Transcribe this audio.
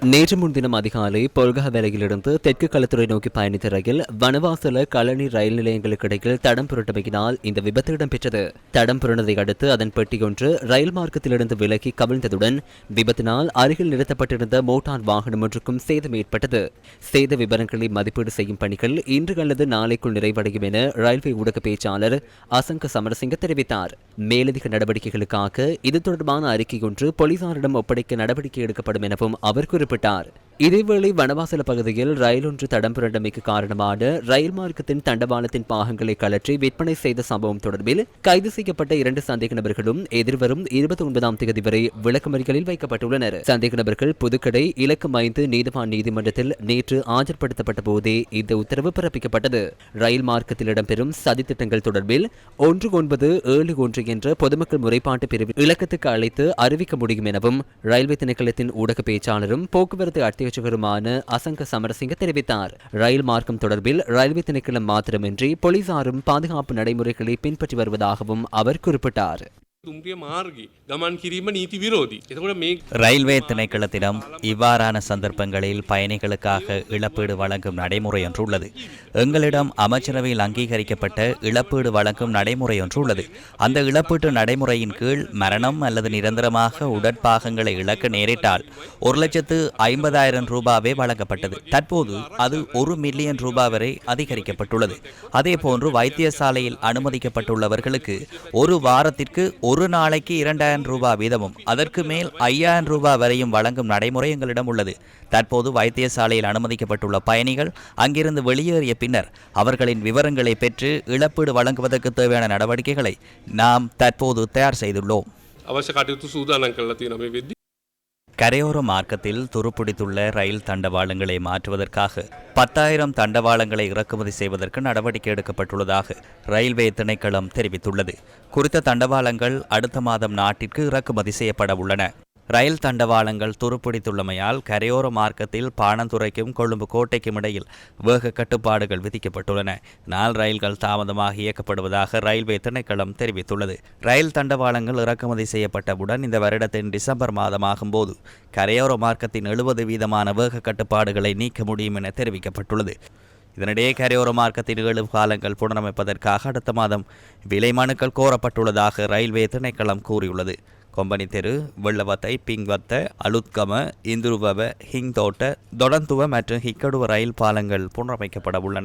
நேற்று முன்தினம் அதிகாலை பொல்கஹவெலையிலிருந்து தெற்கு களத்துறை நோக்கி பயணித்த ரயில் வனவாசல களனி ரயில் நிலையங்களுக்கு இடையில் தடம் புரட்டமையினால் இந்த விபத்து இடம்பெற்றது. தடம் புரண்டதை அடுத்து அதன் பெட்டியொன்று ரயில் மார்க்கத்திலிருந்து விலகி கவிழ்ந்ததுடன் விபத்தினால் அருகில் நிறுத்தப்பட்டிருந்த மோட்டார் வாகனம் ஒன்றுக்கும் சேதம் ஏற்பட்டது. சேத விவரங்களை மதிப்பீடு செய்யும் பணிகள் இன்று அல்லது நாளைக்குள் நிறைவடையும் என ரயில்வே ஊடக பேச்சாளர் அசங்க சமரசிங்க தெரிவித்தார். மேலதிக நடவடிக்கைகளுக்காக இது தொடர்பான அறிக்கை ஒன்று போலீசாரிடம் ஒப்படைக்க நடவடிக்கை எடுக்கப்படும் எனவும் அவர் குறிப்பிட்டார். இதேவேளை வனவாசல பகுதியில் ரயில் ஒன்று தடம் புரண்டமைக்கு காரணமான ரயில் மார்க்கத்தின் தண்டவாளத்தின் பாகங்களை கலற்றி விற்பனை செய்த சம்பவம் தொடர்பில் கைது செய்யப்பட்ட 2 சந்தேக நபர்களும் எதிர்வரும் 29ஆம் தேதி வரை விளக்கமறியலில் வைக்கப்பட்டுள்ளனர். சந்தேக நபர்கள் புதுக்கடை இலக்கம் 5 நீதிவான் நீதிமன்றத்தில் நேற்று ஆஜர்படுத்தப்பட்ட போதே இந்த உத்தரவு பிறப்பிக்கப்பட்டது. ரயில் மார்க்கத்தில் இடம்பெறும் சதித்திட்டங்கள் தொடர்பில் 1971 என்ற பொதுமக்கள் முறைப்பாட்டு பிரிவில் இலக்கத்துக்கு அழைத்து அறிவிக்க முடியும் எனவும் ரயில்வே திணைக்களத்தின் ஊடக பேச்சாளரும் போக்குவரத்து அத்தியட்சகருமான அசங்க சமரசிங்க தெரிவித்தார். ரயில் மார்க்கம் தொடர்பில் ரயில்வே திணைக்களம் மாத்திரமின்றி போலீசாரும் பாதுகாப்பு நடைமுறைகளை பின்பற்றி வருவதாகவும் அவர் குறிப்பிட்டார். ரயில்வே திணைக்களத்திடம் இவ்வாறான சந்தர்ப்பங்களில் பயணிகளுக்காக இழப்பீடு வழங்கும் நடைமுறை ஒன்று உள்ளது. எங்களிடம் அமைச்சரவையில் அங்கீகரிக்கப்பட்ட இழப்பீடு வழங்கும் நடைமுறை ஒன்று உள்ளது. அந்த இழப்பீட்டு நடைமுறையின் கீழ் மரணம் அல்லது நிரந்தரமாக உடற்பாகங்களை இழக்க நேரிட்டால் 1,50,000 ரூபாவே வழங்கப்பட்டது. தற்போது அது 1 மில்லியன் ரூபாய் வரை அதிகரிக்கப்பட்டுள்ளது. அதேபோன்று வைத்தியசாலையில் அனுமதிக்கப்பட்டுள்ளவர்களுக்கு ஒரு வாரத்திற்கு ஒரு நாளைக்கு 2,000 ரூபாய் வீதமும் அதற்கு மேல் 5,000 ரூபாய் வரையும் வழங்கும் நடைமுறை எங்களிடம் உள்ளது. தற்போது வைத்தியசாலையில் அனுமதிக்கப்பட்டுள்ள பயணிகள் அங்கிருந்து வெளியேறிய பின்னர் அவர்களின் விவரங்களை பெற்று இழப்பீடு வழங்குவதற்கு தேவையான நடவடிக்கைகளை நாம் தற்போது தயார் செய்துள்ளோம். கரையோர மார்க்கத்தில் துருப்பிடித்துள்ள ரயில் தண்டவாளங்களை மாற்றுவதற்காக 10,000 தண்டவாளங்களை இறக்குமதி செய்வதற்கு நடவடிக்கை எடுக்கப்பட்டுள்ளதாக ரயில்வே திணைக்களம் தெரிவித்துள்ளது. குறித்த தண்டவாளங்கள் அடுத்த மாதம் நாட்டிற்கு இறக்குமதி செய்யப்பட உள்ளன. ரயில் தண்டவாளங்கள் துருப்பிடித்துள்ளமையால் கரையோர மார்க்கத்தில் பாணந்துறைக்கும் கொழும்பு கோட்டைக்கும் இடையில் வேக கட்டுப்பாடுகள் விதிக்கப்பட்டுள்ளன. ரயில்கள் தாமதமாக இயக்கப்படுவதாக ரயில்வே திணைக்களம் தெரிவித்துள்ளது. ரயில் தண்டவாளங்கள் இறக்குமதி செய்யப்பட்டவுடன் இந்த வருடத்தின் டிசம்பர் மாதமாகும் போது கரையோர மார்க்கத்தின் 70% வேக கட்டுப்பாடுகளை நீக்க முடியும் என தெரிவிக்கப்பட்டுள்ளது. இதனிடையே கரையோர மார்க்கத்தின் 7 பாலங்கள் புனரமைப்பதற்காக அடுத்த மாதம் விலை மனுக்கள் கோரப்பட்டுள்ளதாக ரயில்வே திணைக்களம் கூறியுள்ளது. கொம்பனி தெரு, வெள்ளவத்தை, பிங்வத்த, அலுத்கம, இந்துருவவ, ஹிங்தோட்ட, தொடந்துவ மற்றும் ஹிக்கடுவ ரயில் பாலங்கள் புனரமைக்கப்பட உள்ளன.